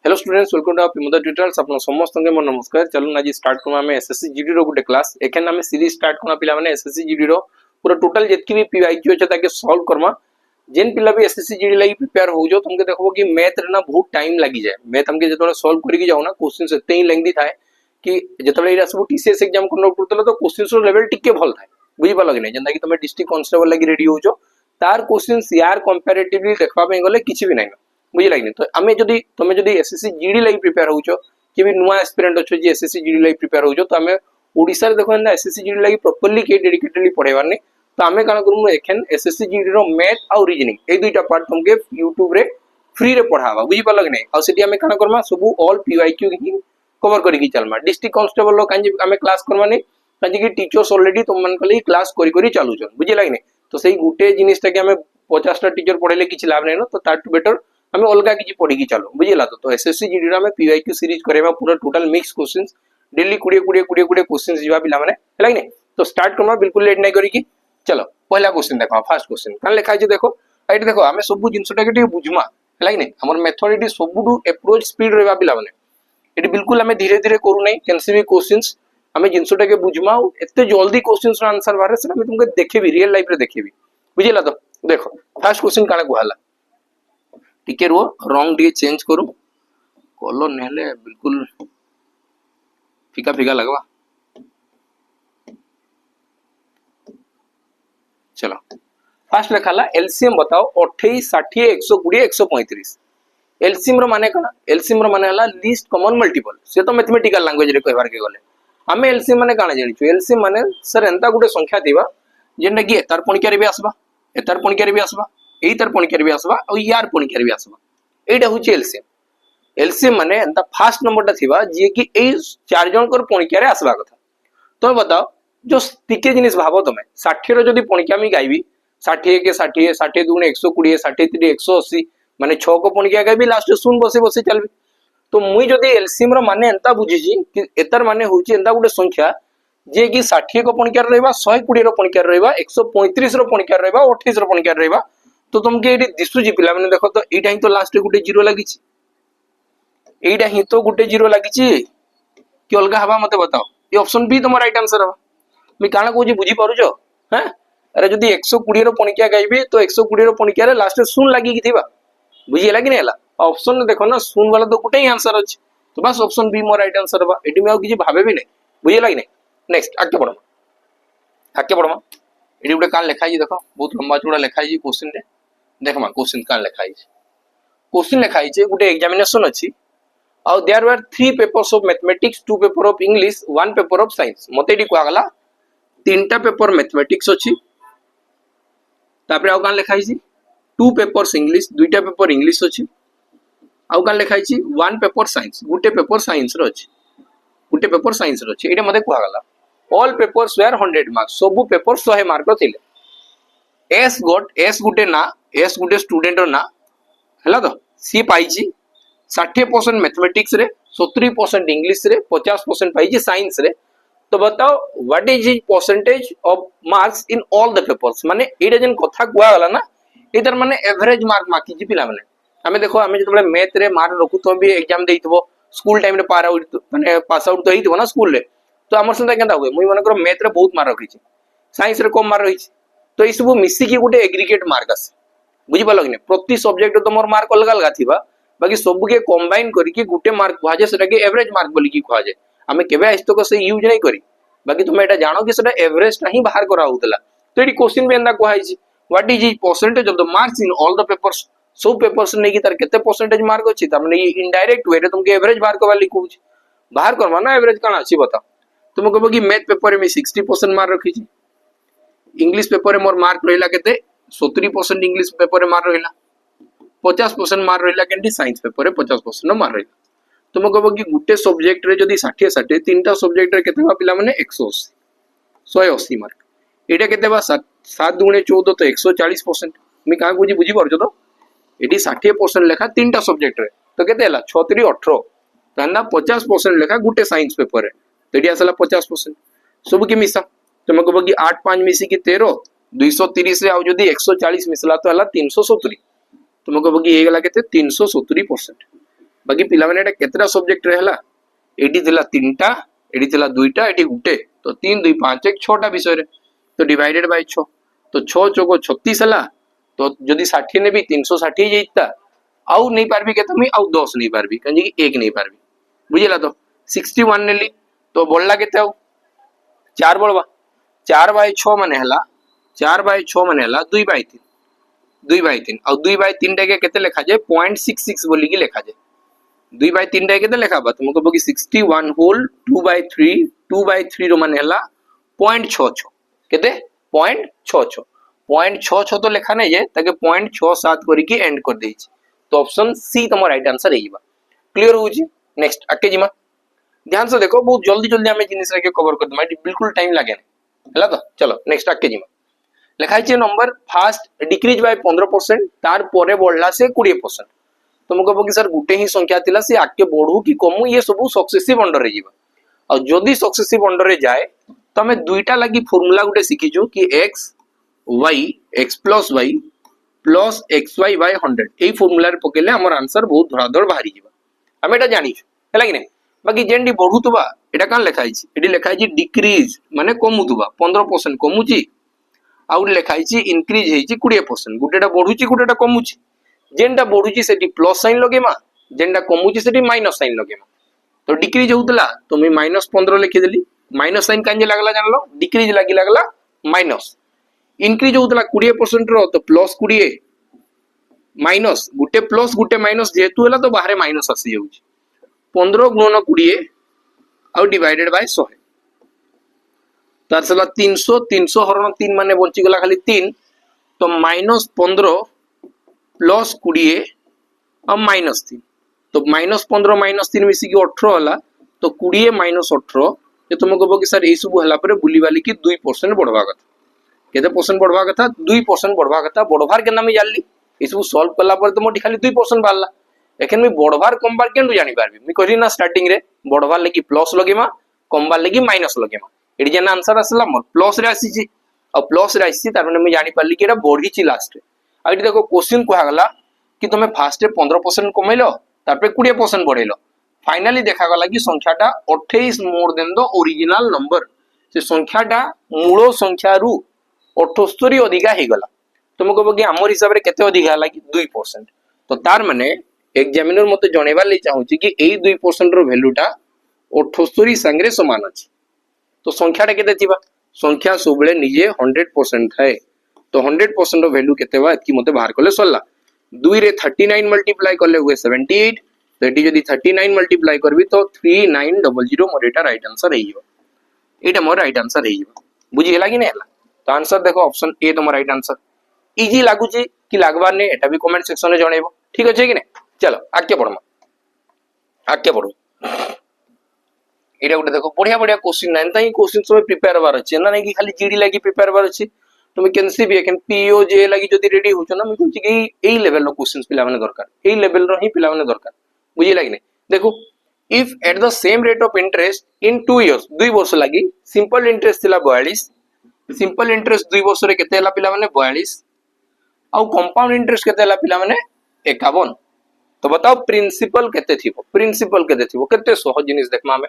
Hello students, welcome to पिमोदा tutorials. आपन समस्त के मन नमस्कार। चलो आज स्टार्ट करमा हमें एसएससी जीडी रो गुटे क्लास। एखन हमें सीरीज स्टार्ट करमा पिला माने एसएससी जीडी रो पूरा टोटल जेतकी भी पीवाईक्यू छ ताके सॉल्व करमा। जेन पिला भी एसएससी जीडी लागि प्रिपेयर हो जो तुमके देखबो कि मैथ रे ना बहुत टाइम लागि जाय। मैथ हमके जतोले सॉल्व करी जाऊ ना क्वेश्चन एते ही लेंथी थाए कि जतोले इरा सब टीसीएस एग्जाम कंडक्ट करतलो तो क्वेश्चन रो लेवल टिके भल थाए। बुझि पालो कि नै जेंदा कि तुमे डिस्ट्रिक्ट कांस्टेबल लागि रेडी हो जो तार क्वेश्चंस यार कंपैरेटिवली देखबा पे गले किछि भी नै बुझी लागनी। तो आमे जदी तुमे जदी एसएससी जीडी लागि प्रिपेयर होचो कि भी नुवा एस्पिरेंट अछो जे एसएससी जीडी लागि प्रिपेयर होचो तो आमे ओडिसा रे देखो ना एसएससी जीडी लागि प्रॉपर्ली के डेडिकेटेडली पढेबार नै। तो आमे काना करू एखन एसएससी जीडी रो मैथ और रीजनिंग ए दुईटा पार्ट तुमके YouTube रे फ्री रे पढावा। बुझी पालो कि नै। और सेठी आमे काना करमा सब ऑल पीवाईक्यू की कवर करी कि चलमा। डिस्ट्रिक्ट कांस्टेबल रो कांजे आमे क्लास करमा नै कांजे कि टीचर्स ऑलरेडी तुम मन कले क्लास करी करी चालू छन। बुझी लाग नै। तो सेही गुटे जिनिसटा कि आमे 50 टा टीचर पढेले किछि लाभ नै न। तो तार टू बेटर हमें अलगा किछि पढी कि चलो। बुझिला। तो एसएससी जीडी रे हमें पीवाईक्यू सीरीज करेबा पूरा total mix questions daily 20 questions जीवा पिला माने हैला कि नै। तो स्टार्ट करमा बिल्कुल लेट नै करी कि चलो पहला क्वेश्चन देखो। फर्स्ट क्वेश्चन कान लिखा छै देखो। एठी देखो हमें सब जिंसटा के बुझमा हैला कि नै। हमर मेथड एठी सबुडू अप्रोच स्पीड रहबा पिला माने एठी बिल्कुल हमें धीरे धीरे करू नै। कैनसीबी क्वेश्चंस हमें जिंसटा के बुझमा एते जल्दी क्वेश्चंस रो आंसर बारे से हमें तुमके देखेबी रियल लाइफ रे देखेबी। बुझिला। तो देखो फर्स्ट क्वेश्चन काना कहला टिके रो रंग डी चेंज करू कलर नेले बिल्कुल फीका फीका लगवा। चलो फर्स्ट लिखाला एलसीएम बताओ 28 60 120 135। एलसीएम रो माने कना एलसीएम रो माने हला लीस्ट कॉमन मल्टीपल। से तो मैथमेटिकल लैंग्वेज रे कहबार के गले हमें एलसीएम माने काना जानि छु। एलसीएम माने सर एंता गुटे संख्या दिबा जेंटा कि एतार पणिका रे भी आसबा एतार पणिका रे भी आसबा एतार पणिका रे भी आसबा और यार पणिका रे भी आसबा। एटा होची एलसीएम। एलसीएम माने एंता फर्स्ट नंबरटा थिबा जे कि ए चार जन कर पणिका रे आसबा कथा। तो बताओ जो टिके जिनिस भाबो तमे 60 रो जदी पणिका मी गाइबी 60 के 60 60 दुने 120 60 3 180 माने 6 को पणिका गाइबी लास्ट शून्य बसे बसे चलबी। तो मुई जदी एलसीएम रो माने एंता बुझिजी कि एतार माने होची एंता गुटे संख्या जे कि 60 को पणिका रहबा 120 रो पणिका रहबा 135 रो पणिका रहबा 28 रो पणिका रहबा। तो तुमके एटी दिसु जी पिला माने देखो तो एटा ही तो लास्ट रे गुटे जीरो लागी छी। एटा ही तो गुटे जीरो लागी छी कि अलगा हवा मते बताओ। ये ऑप्शन बी तुम राइट आंसर हवा। मी काना कोजी बुझी पारु जो हैं। अरे जदी 120 रो पणिका गाइबे तो 120 रो पणिका रे लास्ट रे शून्य लागी कि थिबा। बुझी लागी नै हला। ऑप्शन ने देखो ना शून्य वाला तो गुटे ही आंसर अछि। तो बस option be more right answer हवा। एटी में आ किछि भाबे भी नै। बुझी लागी नै। नेक्स्ट आके पढमा एटी गुटे कान लिखाई देखो बहुत लंबा चौड़ा लिखाई जी क्वेश्चन रे। देखमा क्वेश्चन कान लिखाई छै। क्वेश्चन लिखाई छै गुटे एग्जामिनेशन अछि और there were 3 papers of mathematics 2 paper of English 1 paper of science. मते एटी कोआ गला तीनटा पेपर मैथमेटिक्स अछि तापर आउ कान लिखाई छै 2 पेपर्स इंग्लिश दुईटा पेपर इंग्लिश अछि आउ कान लिखाई छै 1 पेपर साइंस गुटे पेपर साइंस रो अछि गुटे पेपर साइंस रो अछि। एटा मते कोआ गला ऑल पेपर्स वेयर 100 मार्क्स सब पेपर 100 मार्क रो थिले। एस गुटे ना एस गुटे स्टूडेंट रो ना हला। तो सी पाई छी 60% मैथमेटिक्स रे 70% इंग्लिश रे 50% पाई छी साइंस रे। तो बताओ what is his percentage of marks in all the papers. माने एटा जन कथा कोआ गला ना एतर माने एवरेज मार्क माकी जी पिला माने हमें देखो हमें जतबे मैथ रे मार्क रखु तो भी एग्जाम देइतबो स्कूल टाइम रे पार आउट माने पास आउट तो हेइतबो ना स्कूल रे। तो हमर संता केनता होय मुई माने करो मैथ रे बहुत मार्क रखी छी साइंस रे कम मार्क रखी छी। तो ई सब मिसी की गुटे एग्रीगेट मार्क आसे। बुझी पालो कि नै। प्रति सब्जेक्ट तो मोर मार्क अलग अलग थिबा बाकी सब के कंबाइन करके गुटे मार्क कुआ जे सेटा के एवरेज मार्क बोली की कुआ जे हमें केबे आज तक से यूज नै करी बाकी तुम एटा जानो कि सेटा एवरेज ता ही बाहर करा होतला। तो एटी क्वेश्चन में एंदा कुआ छी what is his percentage of the marks in all the papers. सब पेपर्स नै कि तार केते परसेंटेज मार्क अछि त माने इनडायरेक्ट वे रे तुमके एवरेज बाहर करवा लिखु छी बाहर करवा ना एवरेज काना अछि बताओ। तुम कहबो कि मैथ पेपर में 60% मार्क रखी छी इंग्लिश पेपर में मोर मार्क रहिला केते 70% इंग्लिश पेपर में मार्क रहिला 50% मार्क रहिला केंटी साइंस पेपर में 50% मार्क रहिला। तुम कहबो कि गुटे सब्जेक्ट रे जदी 60 60 तीनटा सब्जेक्ट रे केते बा पिला माने 180 180 मार्क एटा केते बा 7 दुने 14 तो 140%। मी का बुझी पारछो तो एटी 60% लेखा तीनटा सब्जेक्ट रे तो केते हला 6 3 18 तंदा 50% लेखा गुटे साइंस पेपर रे तो एटी आसला 50% सब के मिसा। तुम कहबो कि 8 5 मिसी की 13 230 रे आ जदी 140 मिसला तो हला 370। तुम कहबो कि ए गला केते 370%। बाकी पिला माने एटा केतरा सब्जेक्ट रे हला एटी थिला तीनटा एटी थिला दुईटा एटी गुटे तो 3 2 5 1 6टा विषय रे तो डिवाइडेड बाय 6 तो 6 चौको 36 हला तो जदी 60 ने भी 360 जेइता आउ नहीं पारबी के तमी आउ 10 नहीं पारबी कंजी की 1 नहीं पारबी बुझिला तो 61 नेली तो बोलला केते आउ 4 बोलबा 4 बाय 6 माने हला 4 बाय 6 माने हला 2 बाय 3 2 बाय 3 और 2 बाय 3 टे केते लिखा जाए 0.66 बोली की लिखा जाए 2 बाय 3 टे केते लिखा बा तुमको बोगी 61 होल 2 बाय 3 2 बाय 3 रो माने हला 0.66 केते 0.66 0.66 तो लिखा नहीं है ताके 0.67 करी की एंड कर देछि तो ऑप्शन सी तमो राइट आंसर हेइबा क्लियर हो जी नेक्स्ट आके जिमा ध्यान से देखो बहुत जल्दी जल्दी हमें जिनिस रे कवर कर दमा बिल्कुल टाइम लागे नहीं हला तो चलो नेक्स्ट आके जिमा लिखाई छे नंबर फास्ट डिक्रीज बाय 15% तार परे बढ़ला से 20% तुमको बोगी सर गुटे ही संख्या थिला से आके बढ़ू कि कमु ये सब सक्सेसिव अंडर रे जीवा और जदी सक्सेसिव अंडर रे जाए तो हमें दुईटा लागि फार्मूला गुटे सिखिजो कि x y x plus y plus xy by 100 AE formula रे पकेले हमर आंसर बहुत धड़ाधड़ बाहरी जीवा हम एटा जानि छु हला कि नै बाकी जेंडी बढ़ुतबा एटा कान लिखाई छि एडी लिखाई छि डिक्रीज माने कमुतबा 15% कमुची आउ लिखाई छि इंक्रीज हेइ छि 20% गुटेटा बढ़ुची गुटेटा कमुची जेंडा बढ़ुची सेठी प्लस साइन लगेमा जेंडा कमुची सेठी माइनस साइन लगेमा तो डिक्रीज होतला तो मैं -15 लिखि देली माइनस साइन कांजे लागला जानलो डिक्रीज लागी लागला माइनस इंक्रीज होतला 20% रो तो प्लस 20 माइनस गुटे प्लस गुटे माइनस जेतु हला तो बाहरे माइनस आसी जाउची 15 गुणन 20 आउ डिवाइडेड बाय 100 तार सला 300 300 हरण 3 माने बंची गला खाली 3 तो -15 प्लस 20 और -3 तो -15 -3 मिसी की 18 हला तो 20 -18 ये तुमको कहबो कि सर ए सब हला पर बुली वाली की 2% बढ़वा कथा केते परसेंट बढ़वा कथा 2% बढ़वा कथा बढ़वार के नाम जानली ए सब सॉल्व कला पर तो मोटी खाली 2% बारला लेकिन मैं बढ़वार कम बार केंदु जानि पारबी मैं कहि ना स्टार्टिंग रे बढ़वार लगी प्लस लगेमा कम बार लगी माइनस लगेमा एडी जन आंसर असला मोर प्लस रे आसी छी और प्लस रे आसी तार माने मैं जानि पारली कि एटा बढ़ी छी लास्ट रे आ एडी देखो क्वेश्चन को गला कि तुमे फास्ट रे 15% कमेलो तार पे 20% बढ़ेलो फाइनली देखा गला कि संख्याटा 28 more than the original number से संख्याटा मूल संख्या रु 78 अधिका हे गला तुम कहबो कि हमर हिसाब रे केते अधिका हला कि 2% तो तार माने एग्जामिनर मते जणेबा ले चाहूची कि एई 2% रो वैल्यूटा 78 संगे समान अछि तो संख्याटा केते थिबा संख्या सबले निजे 100% थाए तो 100% रो वैल्यू केते बा कि मते बाहर करले सल्ला 2 रे 39 मल्टीप्लाई करले हुए 78 तो एटी जदी 39 मल्टीप्लाई करबी तो 3900 मोर एटा राइट आंसर हेइयो एटा मोर राइट आंसर हेइयो बुझी गेला कि नै हला तो आंसर देखो ऑप्शन ए तो मोर राइट आंसर इजी लागु छी कि लागबार नै एटा भी कमेंट सेक्शन रे जणेबो ठीक अछि कि नै चलो आके पढमा आके पढो एटा गुटे देखो बढ़िया बढ़िया क्वेश्चन नाइन ताई क्वेश्चन सब प्रिपेयर बार अछि ना नै कि खाली जीडी लागि प्रिपेयर बार अछि तुम कैनसी भी कैन पीओ जे लागि जदी रेडी होछ ना मैं कहूची कि एई लेवल रो क्वेश्चंस पिला माने दरकार एई लेवल रो ही पिला माने दरकार बुझी लागि नै देखो if at the same rate of interest in 2 years 2 वर्ष लागि सिंपल इंटरेस्ट थिला 42 सिंपल इंटरेस्ट 2 वर्ष रे केते हला पिला माने 42 आ कंपाउंड इंटरेस्ट केते हला पिला माने 51 तो बताओ प्रिंसिपल केते थिबो केते सहज जिनिस देखमा हमें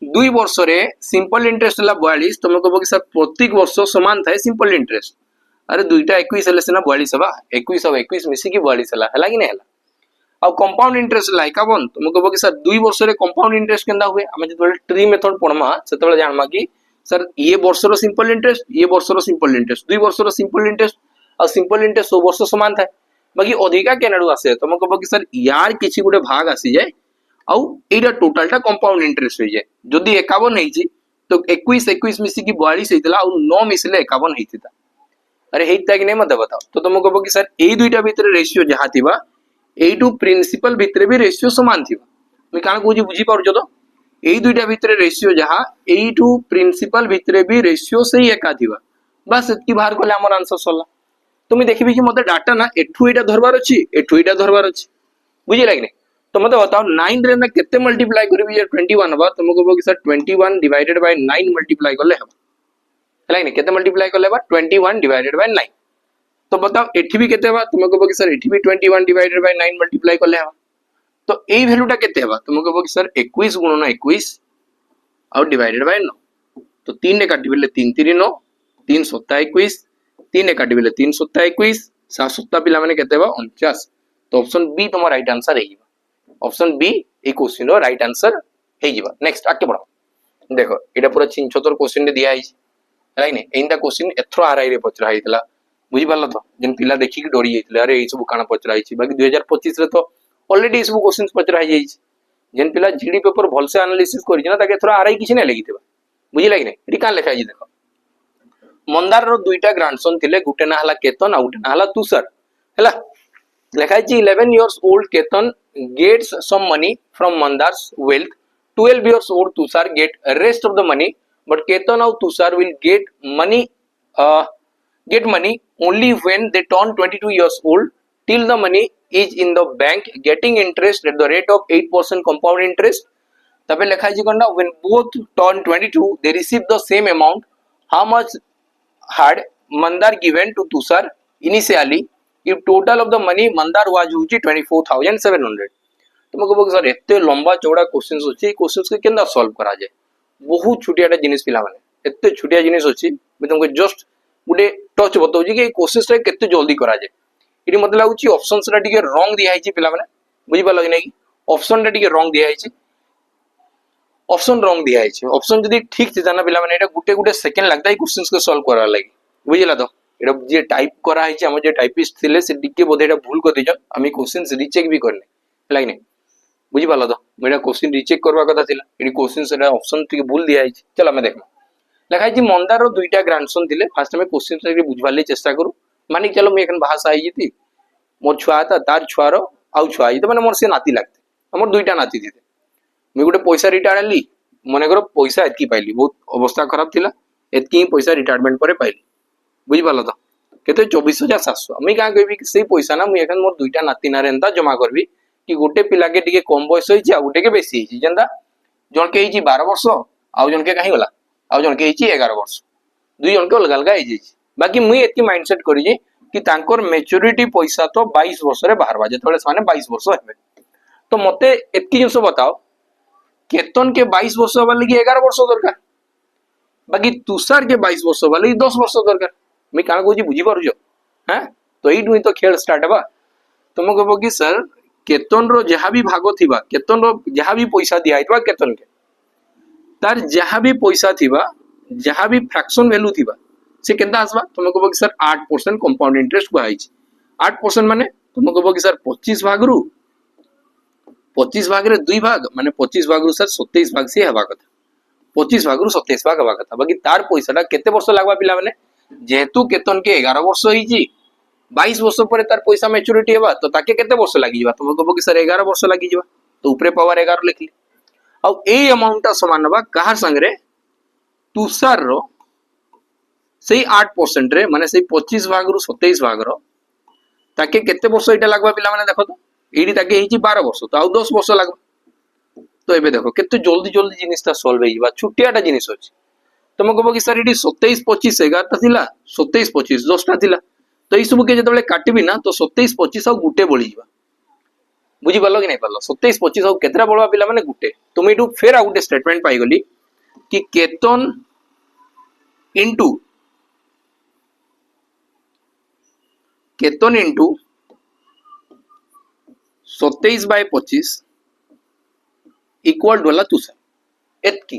2 वर्ष रे सिंपल इंटरेस्ट हला 42 तुम कहबो कि सर प्रत्येक वर्ष समान थाए सिंपल इंटरेस्ट अरे दुईटा 21 हले सेना 42 हबा 21 और 21 मिसी की 42 हला कि नै हला आ कंपाउंड इंटरेस्ट हला 51 तुम कहबो कि सर 2 वर्ष रे कंपाउंड इंटरेस्ट केंदा हुए हम जतबे ट्री मेथड पढमा सेतबे जानमा कि सर ये वर्ष रो सिंपल इंटरेस्ट ये वर्ष रो सिंपल इंटरेस्ट 2 वर्ष रो सिंपल इंटरेस्ट और सिंपल इंटरेस्ट 100 वर्ष समान थाए बाकी अधिका केनाडू आसे तुम कहबो कि सर यार किछि गुटे भाग आसी जाय आउ एटा टोटलटा कंपाउंड इंटरेस्ट होई जाय जदी 51 हेई छी तो 21 21 मिसी की 42 हेतिला और 9 मिसले 51 हेतिता अरे हेइता कि नै मते बताओ तो तुम कहबो कि सर एई दुईटा भितरे रेशियो जहा थिबा एइटू प्रिंसिपल भितरे भी रेशियो समान थिबा मैं कान कहूची बुझी पारजो तो एई दुईटा भितरे रेशियो जहा एइटू प्रिंसिपल भितरे भी रेशियो सही एका थिबा बस इतकी बाहर कोले हमर आंसर सला तुम देखिबी कि मते डाटा ना एठू एटा धरबार अछि एठू एटा धरबार अछि बुझी लागिने तो मते बताओ 9 रे ना केते मल्टीप्लाई करबी जे 21 हबा तुम कहबो कि सर 21 डिवाइडेड बाय 9 मल्टीप्लाई करले हबा लागिने केते मल्टीप्लाई करले बा 21 डिवाइडेड बाय 9 तो बताओ एठी भी केते बा तुम कहबो कि सर एठी भी 21 डिवाइडेड बाय 9 मल्टीप्लाई करले हबा तो एई वैल्यूटा केते हेबा तुमको कहबो कि सर 21 गुणन 21 और डिवाइडेड बाय 9 तो 3 रे काटी बेले 3 3 9 3 7 21 3 रे काटी बेले 3 7 21 7 7 पिला माने केते हेबा 49 तो ऑप्शन बी तुम राइट आंसर हेइबा ऑप्शन बी ए question row right answer हेइबा next आके बढ़ो देखो एटा पूरा चिन छतर क्वेश्चन रे दिया आइछ राइट ने एंदा क्वेश्चन एथरो आरआई रे पचरा हेतला बुझी पारलो तो जन पिला देखि कि डोरी हेतले अरे ए सब काना पचरा आइछ बाकी 2025 रे तो ऑलरेडी सब क्वेश्चंस पचरा हे जाइछ जेन पिला जीडी पेपर भल से एनालिसिस करि ना ताके थोड़ा आरआई किछ नै लेगितबा बुझी लागिने एटी का लेखा हि देखो मंदार रो दुईटा ग्रांडसन थिले गुटे ना हला केतन आ गुटे ना हला तुषार हला लेखा छि 11 years old Ketan gets some money from Mandar's wealth 12 years old Tushar get rest of the money but Ketan और Tushar will get money only when they turn 22 years old till the money is in the bank getting interest at the rate of 8% compound interest तबे लिखा है कोन when both turn 22 they receive the same amount how much had mandar given to tushar initially if total of the money mandar was Ho Chi 24700 तुमको कहबो sir एते लंबा चौड़ा questions होची questions के केंदा सॉल्व करा जाय बहुत छुटियाटा जिनिस पिला माने एते छुटिया जिनिस होची मैं तुमको जस्ट गुटे टच बताऊ कि क्वेश्चन रे केते जल्दी करा जाय इडी मते लागुची ऑप्शंस रा टिके रॉन्ग दिया है पिला माने बुझी पालो कि नै ऑप्शन रे टिके रॉन्ग दिया है ऑप्शन रॉन्ग दिया है ऑप्शन जदी ठीक से जाना पिला माने एटा गुटे गुटे सेकंड लगता है क्वेश्चंस को सॉल्व करा लागि बुझिला तो एटा जे टाइप करा है हम जे टाइपिस्ट थिले से टिके बोधे एटा भूल कर दिजन आमी क्वेश्चंस रीचेक भी करले लागि नै बुझी पालो तो मेरा क्वेश्चन रीचेक करवा कथा थिला एडी क्वेश्चंस रा ऑप्शन टिके भूल दिया है चलो मैं देखो लेखा है मंदार रो दुईटा ग्रांडसन थिले फास्ट में क्वेश्चन रे बुझवाले चेष्टा करू मानिक चलो मैं एखन भाषा आई जती मोर छुआ था तार छुआर आउ छुआ आई तो माने मोर से नाती लागते हमर दुईटा नाती थिले मैं गोटे पैसा रिटायर्ड आली मने करो पैसा एतकी पाइली बहुत अवस्था खराब थिला एतकी पैसा रिटायरमेंट परे पाइली बुझी पालो तो केते 24700 मैं का कहबी कि सेही पैसा ना मैं एखन मोर दुईटा नाती ना रेंता जमा करबी कि गोटे पिला के टिके कम बयस होइची आ गोटे के बेसी होइची जेंदा जण के होइची 12 वर्ष आ जण के काहे होला आ जण के होइची 11 वर्ष दुई जण के अलग अलग होई जाइची बाकी मुई एतकी माइंडसेट करी जे कि तांकर मैच्योरिटी पैसा तो 22 वर्ष रे बाहरवा जेतबेले माने 22 वर्ष हेबे तो मते एतकी जिंस बताओ केतन के 22 वर्ष वाले की 11 वर्ष दरकार बाकी तुषार के 22 वर्ष वाले 10 वर्ष दरकार मैं काना कहूची बुझी पारुजो हैं तो एई दुई तो खेल स्टार्ट बा तुम कहबो कि सर केतन रो जहा भी भाग थिबा केतन रो जहा भी पैसा दिया आइतबा केतन के तार जहा भी पैसा थिबा जहा भी फ्रैक्शन वैल्यू थिबा से केंदा आसबा तुम कहबो कि सर 8% कंपाउंड इंटरेस्ट को आइछ 8% माने तुम कहबो कि सर 25 भाग रु 25 भाग रे दुई भाग माने 25 भाग रु सर 27 भाग से हेबा कथा 25 भाग रु 27 भाग हेबा कथा बाकी तार पैसाटा केते वर्ष लागबा पिला माने जेहेतु केतन के 11 वर्ष होईची 22 वर्ष पर तार पैसा मैच्योरिटी हेबा तो ताके केते वर्ष लागि जिबा तुम कहबो कि सर 11 वर्ष लागि जिबा तो ऊपरे पावर 11 लिखली आ ए अमाउंट समान बा कहार संगरे तुषार रो सही 8% रे माने सही 25 भाग रु 27 भाग रो ताके केते वर्ष एटा लागबा पिला माने देखो तो एडी ताके हेची 12 वर्ष तो आ 10 वर्ष लागबा तो एबे देखो केते जल्दी जल्दी जिनिसटा सॉल्व हे जिबा छुटियाटा जिनिस होची तुम कहबो कि सर एडी 27 25 11 ता थिला 27 25 10 टा थिला तो ई सब के जतबेले काटिबी ना तो 27 25 आ गुटे बळी जिबा बुझी पालो कि नहीं पालो 27 25 आ केतरा बळवा पिला माने गुटे तुम एटू फेर आ गुटे स्टेटमेंट पाई गली कि Ketan into Ketan into 27/25 equal वाला तुषार एतकी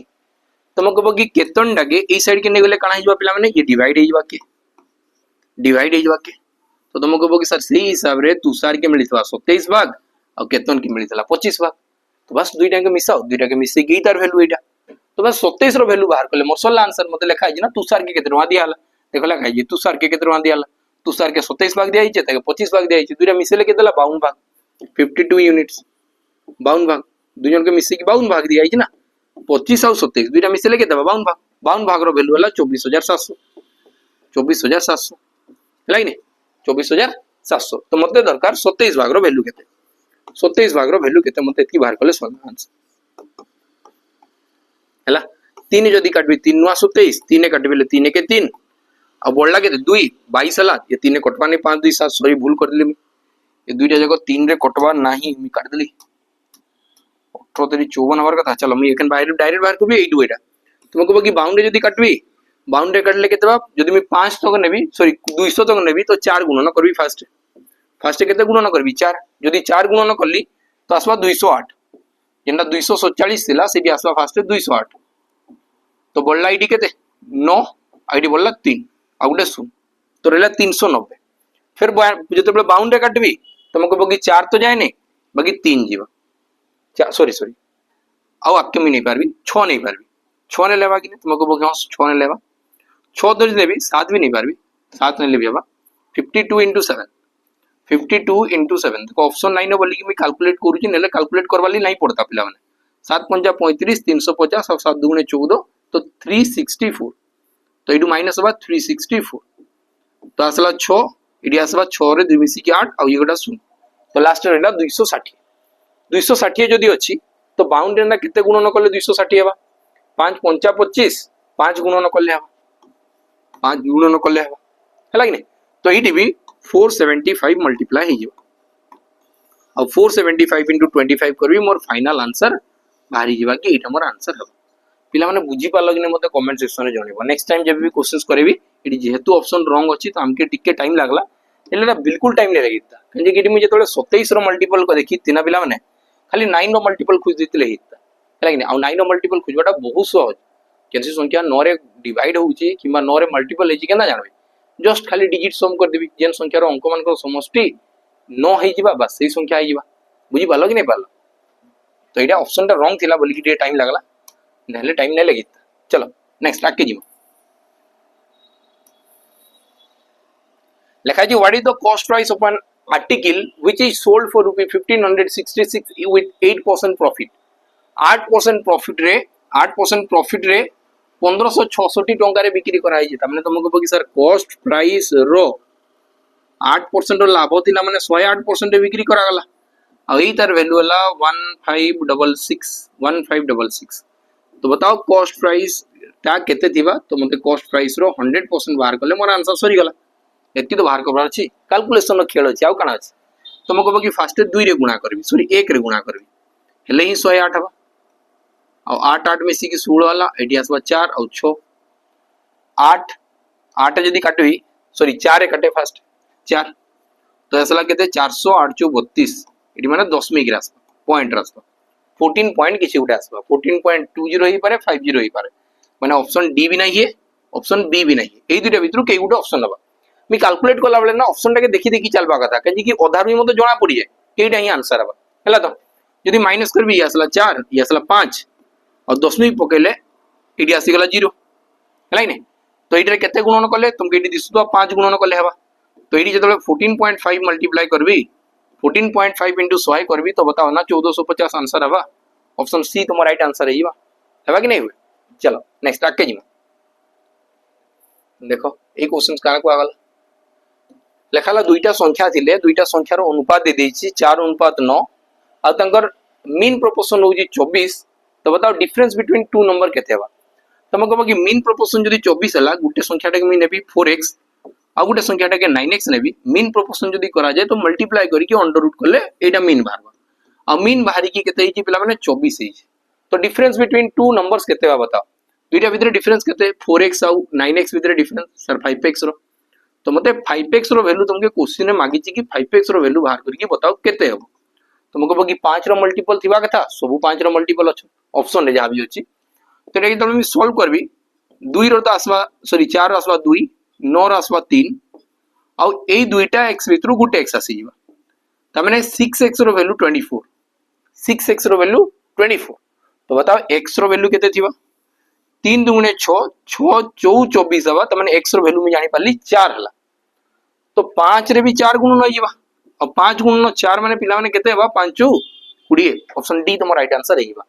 तुम कहबो कि केतन डागे ए साइड के ने गले काना हिजबा पिला माने ये डिवाइड हिजबा के तो तुम कहबो कि सर सही हिसाब रे तुषार के मिलितवा 27 भाग और केतन के मिलितला 25 भाग तो बस दुईटा के मिसाओ दुईटा के मिसे की तार वैल्यू एटा तो बस 27 रो वैल्यू बाहर करले मोर सला आंसर मते लिखा है ना तुषार के केते रवा दियाला देखो लिखा है तुषार के केते रवा दियाला तुषार के 27 भाग दिया है ताके 25 भाग दिया है दुईटा मिसेले केतेला 52 भाग 52 यूनिट्स 52 भाग दुई जन के मिसे की 52 भाग दिया है ना 25 और 27 दुईटा मिसेले केते 52 भाग रो वैल्यू वाला 24700 लाइने 24700 तो मते दरकार 27 भाग रो वैल्यू केते 27 भाग रो वैल्यू केते मते एतकी बाहर करले सला आंसर हला 3 जदी काटबी 3 नुआ 27 3 काटबेले 3 के 3 अब बोलला के 2 22 हला ये 3 कटवा नहीं 5 2 7 सॉरी भूल कर दिली ये दुईटा जगह 3 रे कटवा नाही मी काट दिली 18 54 हमार कथा चलो मैं एखन डायरेक्ट बाहर करबी 8 एटा तुमको बाकी बाउंड्री जदी काटबी बाउंड्री काटले केते बा जदी मैं 5 तक नेबी सॉरी 200 तक नेबी तो 4 गुणन करबी फास्ट केते गुणन करबी 4 जदी 4 गुणन करली तो आसबा 208 जेंटा 247 थिला सेठी आसबा फास्ट 208 तो बढ़ला आईडी केते 9 आईडी बढ़ला 3 आ गुटे 0 तो रहला 390 फिर जते बाउंड्री काटबी तुमको बाकी 4 तो जाय नहीं बाकी 3 जीवा सॉरी आउ आके मी नहीं पारबी 6 नहीं पारबी 6 ने लेवा कि तुमको बाकी 6 ने लेवा 6 तो लेबी 7 भी नहीं पारबी 7 ने लेबी बाबा 52 into 7 52 into 7 देखो ऑप्शन 9 बोली कि मैं कैलकुलेट करूची नेले कैलकुलेट करवाली नहीं पड़ता पिला माने 7 पंजा 35 350 और 7 दुगुणे 14 तो 364 तो इडू माइनस होबा 364 तो आसला 6 इडी आसबा 6 रे 2 मिसी के 8 आ ये गोटा 0 तो लास्ट रे रहला 260 जदी अछि तो बाउंड्री ना केते गुणन करले 260 हेबा 5 पंचा 25 5 गुणन करले हेबा 5 गुणन करले हेबा हैला कि नै तो इडी भी 475 मल्टीप्लाई हे जिवो अब 475 into 25 करबी मोर फाइनल आंसर बाहरी जिवा कि एटा मोर आंसर हेबा पिला माने बुझी पालो कि नै मते कमेंट सेक्शन रे जणेबो नेक्स्ट टाइम जब भी क्वेश्चंस करबी इडी जेहेतु ऑप्शन रॉन्ग अछि तो हमके टिके टाइम लागला एलेला बिल्कुल टाइम नै लागिता कजे कि मी जेतोले 27 रो मल्टीपल को देखि तिना पिला माने खाली 9 रो मल्टीपल खुज दितले हिता हैला कि नै आ 9 रो मल्टीपल खुजबाटा बहुत सहज केनसी संख्या 9 रे डिवाइड होउची किबा 9 रे मल्टीपल हेची केना जानबे जस्ट खाली डिजिट सम कर देबी जेन संख्या रो अंक मान को समष्टि 9 हे जिबा बस सही संख्या हे जिबा बुझी पालो कि नै पालो तो एटा ऑप्शन टा रॉन्ग थिला बोली कि टाइम लागला नहले टाइम नै लगित चलो नेक्स्ट आके जिमा लिखा जी what is the cost price of an article which is sold for rupees 1566 with 8% profit 8% profit रे 1566 टंका रे बिक्री कराई जे तमने तुमको बकी सर कॉस्ट प्राइस रो 8% रो लाभ थिला माने 108% रे बिक्री करा गला आ एई तार वैल्यू हला 1566 तो बताओ कॉस्ट प्राइस ता केते थिबा तो मते कॉस्ट प्राइस रो 100% बाहर करले मोर आंसर सरी गला एति तो बाहर करबार अछि कैलकुलेशन रो खेल अछि आउ काना अछि तुमको बकी फास्ट 2 रे गुणा करबी सॉरी 1 रे गुणा करबी हेले ही 108 हबा और 8 मिसी की 16 वाला एटी आसबा 4 और 6 8 जदी काटबी सॉरी 4 रे काटे फास्ट 4 तो असला केते 400 8 32 एटी माने 10 मिक रासबा पॉइंट रासबा 14 पॉइंट किछि उठे आसबा 14.20 ही पारे 50 ही पारे माने ऑप्शन डी भी नहीं है ऑप्शन बी भी नहीं है एई दुटा भितरु के गुटे ऑप्शन नबा मी कैलकुलेट करला बेले ना ऑप्शन टाके देखि चलबा कथा कहि कि आधार भी मते जणा पड़ी जाय केइटा ही आंसर हबा हला तो यदि माइनस करबी ये असला 4 ये असला 5 और 10 में पकेले एडी आसी गला 0 हला नै तो एडी रे केते गुणन करले तुमके एडी दिसु तो 5 गुणन करले हबा तो एडी जतले 14.5 मल्टीप्लाई करबी 14.5 into 100 करबी तो बताओ ना 1450 आंसर हबा ऑप्शन सी तुम राइट आंसर हेइबा हबा कि नै हुए चलो नेक्स्ट आके जिमा देखो ए क्वेश्चन कारा को आगला लेखाला दुईटा संख्या थिले दुईटा संख्यार अनुपात दे देछि 4:9 आ तंकर मीन प्रोपोर्शन होजी 24 तो बताओ डिफरेंस बिटवीन टू नंबर केते हबा तुमको बाकी मीन प्रोपोर्शन जदी 24 हला गुटे संख्याटा के मी नेबी 4x आ गुटे संख्याटा के 9x नेबी मीन प्रोपोर्शन जदी करा जाय तो मल्टीप्लाई करी के अंडर रूट करले एटा मीन बाहरबा आ मीन बाहरी की केते हिची पिला माने 24 हिची तो डिफरेंस बिटवीन टू नंबर्स केते बा बताओ दुईटा भितर डिफरेंस केते 4x आ 9x भितर डिफरेंस सर 5x रो तो मते 5x रो वैल्यू तुमके क्वेश्चन में मागी छी कि 5x रो वैल्यू बाहर करके बताओ केते हबो तुमको बाकी 5 रो मल्टीपल थिबा कथा सब 5 रो मल्टीपल अछि ऑप्शन रे जाबी अछि तो एटा तुम सॉल्व करबी 2 रो तो आसबा सॉरी 4 रो आसबा 2 9 रो आसबा 3 आ एई दुईटा x भितरु गुटे x आसी जिबा त माने 6x रो वैल्यू 24 6x रो वैल्यू 24 तो बताओ x रो वैल्यू केते थिबा 3 दुगुणे 6 6 24 हबा त माने x रो वैल्यू में जानि पाली 4 हला तो 5 रे भी 4 गुणन होई जिबा और 5 गुणन 4 माने पिला माने केते हबा 5 20 ऑप्शन डी तुम राइट आंसर हेइबा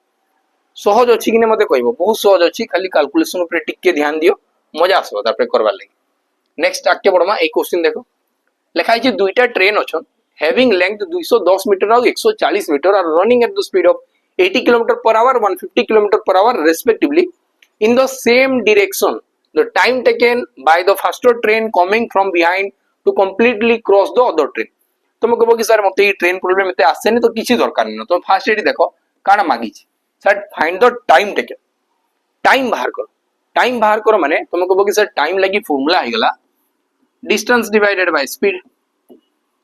सहज अछि कि ने मते कहबो बहुत सहज अछि खाली कैलकुलेशन ऊपर टिके ध्यान दियो मजा आसबो तापर करबा लागि नेक्स्ट आके बडमा ए क्वेश्चन देखो लिखा है दुईटा ट्रेन अछन हैविंग लेंथ 210 मीटर और 140 metre are running at the speed of 80 km per hour 150 km per hour respectively in the same direction the time taken by the faster train coming from behind to completely cross the other train तुम कहो कि sir मते train problem एते आसेनी तो किछि दरकार न तो फास्ट एडी देखो काना मागी sir find the time taken time बाहर करो माने तुमको बोगी सर टाइम लगी फॉर्मूला है गला डिस्टेंस डिवाइडेड बाय स्पीड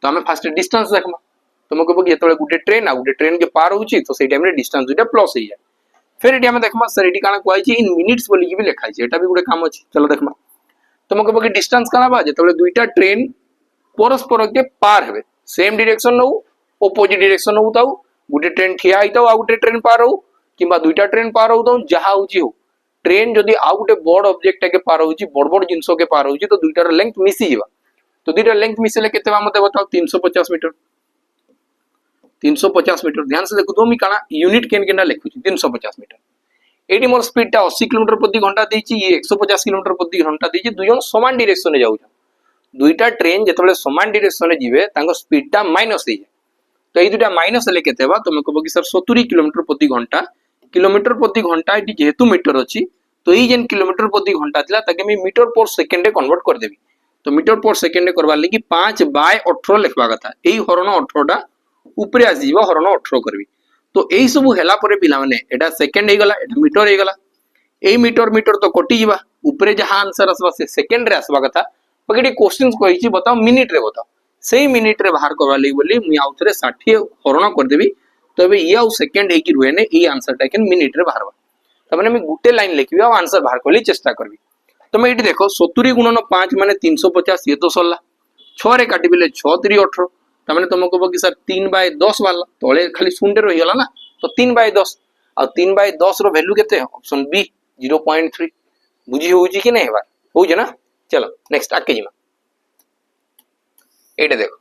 तो हमें फास्ट डिस्टेंस देखमा तुमको बोगी जेतले गुटे ट्रेन के पार होची तो सेही टाइम रे डिस्टेंस दुटा प्लस हो जाए फिर एटी हमें देखमा सर एटी काना कोइ इन मिनिट्स बोली की भी लिखा है एटा भी गुटे काम अछि चलो देखमा तुमको बोगी डिस्टेंस काना बा जेतले दुईटा ट्रेन परस्पर के पार हेबे सेम डायरेक्शन नो ऑपोजिट डायरेक्शन नो ताऊ गुटे ट्रेन ठिया आइताऊ आ गुटे ट्रेन पार हो किबा दुईटा ट्रेन पार हो तो जहा होची हो ट्रेन जदी आ गुटे बड़ ऑब्जेक्ट के पार होची बड़ जिंसो के पार होची तो दुईटार लेंथ मिसी जीवा तो दुईटा लेंथ मिसले केते बा मते बताओ 350 मीटर 350 मीटर ध्यान से देखो तो मी काना यूनिट केन केना लिखु 350 मीटर एटी मोर स्पीड ता 80 किलोमीटर प्रति घंटा देची ये 150 किलोमीटर प्रति घंटा देची दुई जन समान डायरेक्शन में जाउ दुईटा ट्रेन जेतले समान डायरेक्शन में जीवे तांको स्पीड ता माइनस हो जाए तो ये दुटा माइनस ले केते बा तुमको बोगी सर 70 किलोमीटर प्रति घंटा एटी जेहेतु मीटर अछि तो ई जेन किलोमीटर प्रति घंटा थिला ताके मी मीटर पर सेकंड रे कन्वर्ट कर देबी तो मीटर पर सेकंड रे करबा लागि 5/18 लिखबा कथा एई हरण 18 टा ऊपरे आ जीवो हरण 18 करबी तो एई सब हेला परे पिला माने एटा सेकंड हे गला एटा मीटर हे गला एई मीटर तो कटि जीवा ऊपरे जहां आंसर आसबा से सेकंड रे आसबा कथा पकेटी क्वेश्चंस कहि छी बताओ मिनिट रे बताओ सेई मिनिट रे बाहर करबा लागि बोली मु आउथरे 60 हरण कर देबी तो एबे ई आउ सेकंड हे कि रुहे ने ई आंसर टा केन मिनिट रे बाहरबा त माने मैं गुटे लाइन लिखबी आ आंसर बाहर करली चेष्टा करबी तो मैं एटी देखो 70 गुणन 5 माने 350 ये तो सरला 6 रे काटी बिले 6 3 18 त माने तुमको बोगी सर 3/10 वाला तळे खाली शून्य रहि गला ना तो 3/10 आ 3/10 रो वैल्यू केते ऑप्शन बी 0.3 बुझी होउची कि नै हेबा होउ जे ना चलो नेक्स्ट आके जिमा एटा देखो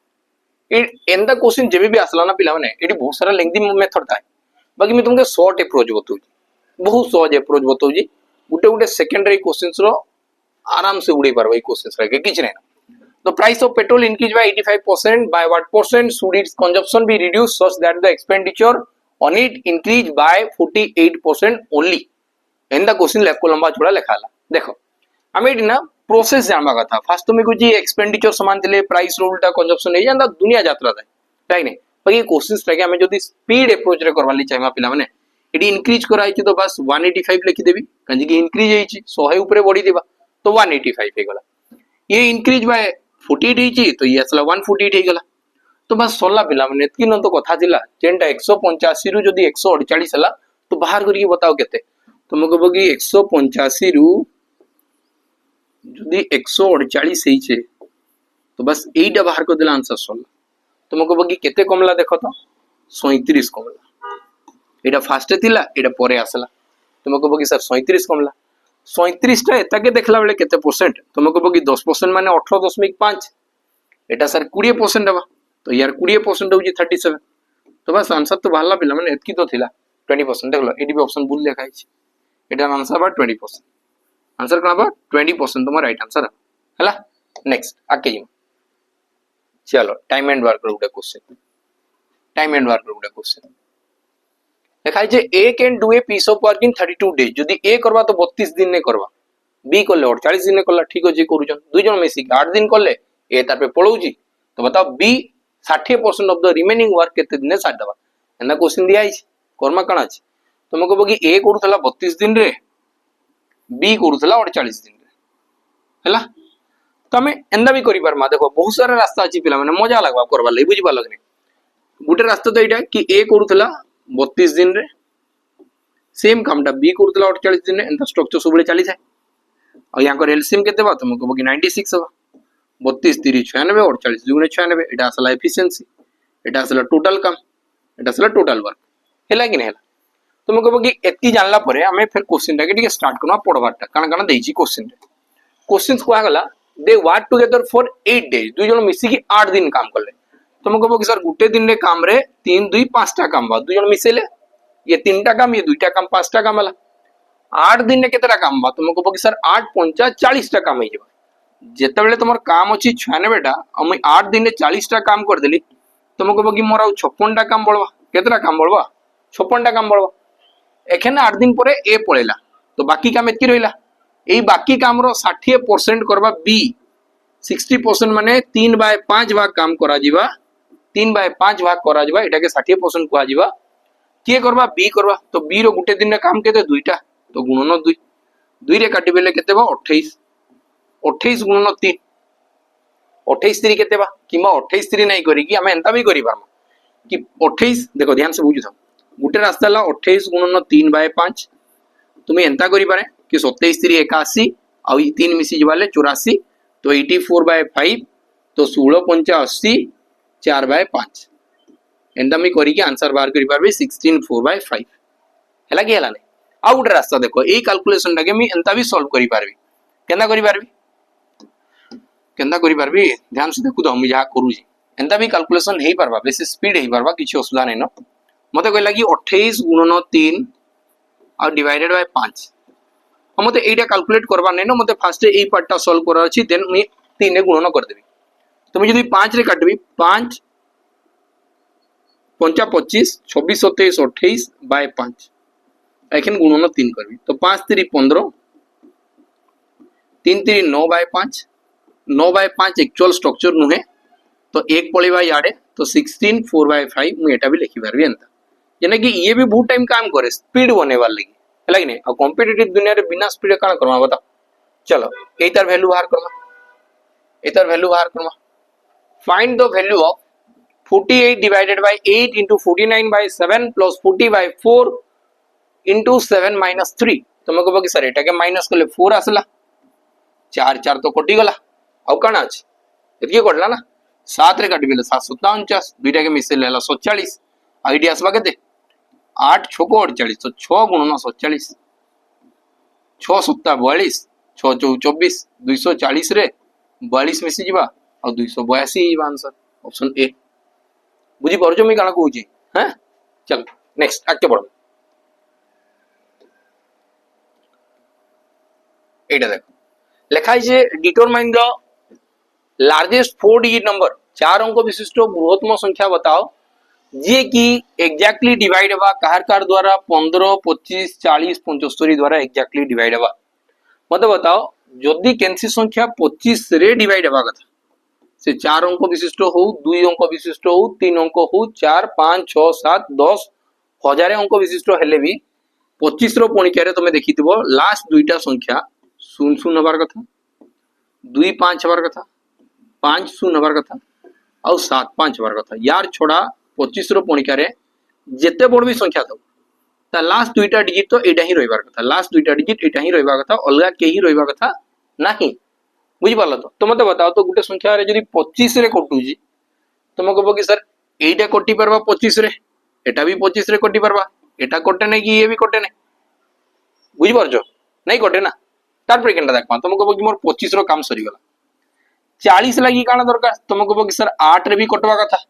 एंदा क्वेश्चन जेबे भी आसला ना पिला माने एटी बहुत सारा लेंथी मेथड था बाकी मैं तुमके शॉर्ट अप्रोच बतौ बहुत सहज अप्रोच बतौ जी गुटे गुटे सेकेंडरी क्वेश्चंस रो आराम से उड़े परबा ई क्वेश्चंस रे किछ नै the price of petrol increased by 85% by what percent should its consumption be reduced such that the expenditure on it increase by 48% only एंदा क्वेश्चन लेफ्ट को लंबा चौड़ा लिखाला देखो हमें एटी ना प्रोसेस जानबा कथा फास्ट तुम कुछ एक्सपेंडिचर समान थिले प्राइस रो उल्टा कंजप्शन हे जांदा दुनिया यात्रा थाए राइट नै बाकी क्वेश्चंस रे हमें जदी स्पीड अप्रोच रे करवाली चाहमा पिला माने एटी इंक्रीज कराई तो बस 185 लिखि देबी कंजी की इंक्रीज हेची 100 ऊपर बढ़ी देबा तो 185 हे गला ये इंक्रीज बाय 48 हेची तो ये असला 148 हे गला तो बस सोला पिला माने एतकी न तो कथा थिला जेंटा 185 रु जदी 148 हला तो बाहर करके बताओ केते तुमको बोगी 185 रु जदी 148 हेई छे तो बस एटा बाहर कर देला आंसर सोला तुमको बोगी केते कमला देखो तो 37 कमला एटा फास्ट थिला एटा परे आसला तुमको बोगी सर 37 कमला 37 टा एता के देखला बेले केते परसेंट तुमको बोगी 10% माने 18.5 एटा सर 20% हवा तो यार 20% होजी 37 तो बस आंसर तो बाहरला पिला माने एतकी तो थिला 20% देखलो एडी भी ऑप्शन भूल लिखा है एटा आंसर बा 20% आंसर कना बा 20% तुम्हारा राइट आंसर हला नेक्स्ट आके जी चलो टाइम एंड वर्क गुडे क्वेश्चन टाइम एंड वर्क गुडे क्वेश्चन देखाई जे A can do a piece of work in 32 days जदी ए करबा तो 32 दिन ने करबा बी करले 48 दिन ने करला ठीक अछि करूजन दुई जन मिसी 8 दिन करले ए तार पे पळौजी तो बताओ B 60% of the remaining work केते दिन ने साथ दबा एना क्वेश्चन दिया अछि कर्मा कणा अछि तुमको बगी ए करूथला 32 दिन रे बी करूथला 48 दिन रे हला तमे एंदा भी करि पारमा देखो बहुत सारा रास्ता अछि पिला माने मजा लागबा करबा लई बुझी पालक ने गुटे रास्ता तो एटा कि ए करूथला 32 दिन रे सेम कामटा बी करूथला 48 दिन रे एंता स्ट्रक्चर सबले चली थाए और यहां को एलसीएम केते बा तुमको बगी 96 हवा 32 30 96 48 दुगुणे 96 एटा असला एफिशिएंसी एटा असला टोटल काम एटा असला टोटल वर्क हेला कि नै हेला तुमको बगी एतकी जानला परे हमें फिर क्वेश्चन टा के स्टार्ट करना पड़बाटा काना काना देछि क्वेश्चन रे क्वेश्चंस को आगला they work together for 8 days दुई जन मिसी की 8 दिन काम करले तुमको बगी सर गुटे दिन रे काम रे 3 2 5 टा काम बा दुई जन मिसेले ये 3 टा काम ये 2 टा काम 5 टा काम वाला 8 दिन रे केतरा काम बा तुमको बगी सर 8 5 40 टा काम हे जेबा जेते बेले तुमर काम अछि 96 टा हम 8 दिन रे 40 टा काम कर देली तुमको बगी मोर 56 टा काम बळवा केतरा काम बळवा 56 टा काम बळवा एखने 8 दिन परे ए पळेला तो बाकी काम एतकी रहिला एई बाकी काम रो 60% करबा बी 60% माने 3/5 भाग काम करा जीवा 3/5 भाग करा जीवा एटा के 60% कुआ जीवा किए करबा बी करबा तो बी रो गुटे दिन रे काम केते दुईटा तो गुणन 2 2 रे काटी बेले केते बा 28 28 गुणन 3 28 3 केते बा किमा 28 3 नहीं करी कि हमें एंता भी करी पारमा कि 28 देखो ध्यान से बुझु था गुटे रास्ता ला 28 गुणन 3 बाय 5 तुम्हें एंता करी पारे कि 27 3 81 और 3 मिसी जवाले 84 तो 84 बाय 5 तो 16 पंचा 80 4 बाय 5 एंता मी करी के आंसर बाहर करी पारबे 16 4 बाय 5 हैला कि हैला नै आ गुटे रास्ता देखो एई कैलकुलेशन टाके मी एंता भी सॉल्व करी पारबी केंदा करी पारबी ध्यान से देखु तो हम जहा करू जी एंता भी कैलकुलेशन हेई पारबा बेसी स्पीड हेई पारबा किछि असुविधा नै न मते कहला कि 28 गुणन 3 और डिवाइडेड बाय 5 हम मते एटा कैलकुलेट करबा नै न मते फर्स्ट एई पार्टटा सॉल्व करबा अछि देन मी 3 रे गुणन कर देबी तो मैं जदी 5 रे काटबी 5 पंचा 25 26 27 28 बाय 5 एखन गुणन 3 करबी तो 5 3 15 3 3 9 बाय 5 9 बाय 5 एक्चुअल स्ट्रक्चर नुहे तो एक पळेबा याडे तो 16 4 बाय 5 मु एटा भी लिखि पारबी एंता जेना कि ये भी बहुत टाइम काम करे स्पीड बनेबार लगी हैला कि नै आ कॉम्पिटिटिव दुनिया रे बिना स्पीड काना करबा बता चलो एतार वैल्यू बाहर करबा find the value of 48 divided by 8 into 49 by 7 plus 40 by 4 into 7 minus 3 तुम कहबो कि सर एटा के माइनस करले 4 आसला 4 4 तो कटि गला आउ काना अछि एतिके कटला ना 7 रे काटि बेले 7 7 49 दुईटा के मिसे लेला 47 आईडी आसबा केते 8 6 को 48 तो 6 गुणन 47 6 7 42 6 4 24 240 रे 42 मिसी जिबा और 282 जिबा आंसर ऑप्शन ए बुझी पारछो मी काना कहूची हैं चल नेक्स्ट आके पढ़ो एटा देखो लिखाई जे determine the largest 4 digit number 4 अंक विशिष्ट बृहत्तम संख्या बताओ जे कि एग्जैक्टली डिवाइड हवा कार द्वारा 15 25 40 75 द्वारा एग्जैक्टली डिवाइड हवा मते बताओ जदी केनसी संख्या 25 रे डिवाइड हवा कथा से 4 अंक विशिष्ट हो 2 अंक विशिष्ट हो 3 अंक हो 4 5 6 7 10 हजार अंक विशिष्ट हेले भी 25 रो पणिका रे तमे देखिथिबो लास्ट दुईटा संख्या 0 0 हबार कथा 2 5 हबार कथा 5 0 हबार कथा और 7 5 हबार कथा यार छोड़ा 25 रो पणिका रे जेते बड़ भी संख्या थाउ ता लास्ट दुईटा डिजिट तो एटा ही रहबार कथा लास्ट दुईटा डिजिट एटा ही रहबा कथा अलगा केही रहबा कथा नाही बुझी पारल तो मते बताओ तो गुटे संख्या रे जदी 25 रे कटुजी तुम कहबो कि सर एटा कटि परबा 25 रे एटा भी 25 रे कटि परबा एटा कटे नै कि ये भी कटे नै बुझी परजो नै कटे ना तार पर केनटा देखबा तुम कहबो कि मोर 25 रो काम सरी गला 40 लागि काना दरकार तुम कहबो कि सर 8 रे भी कटवा कथा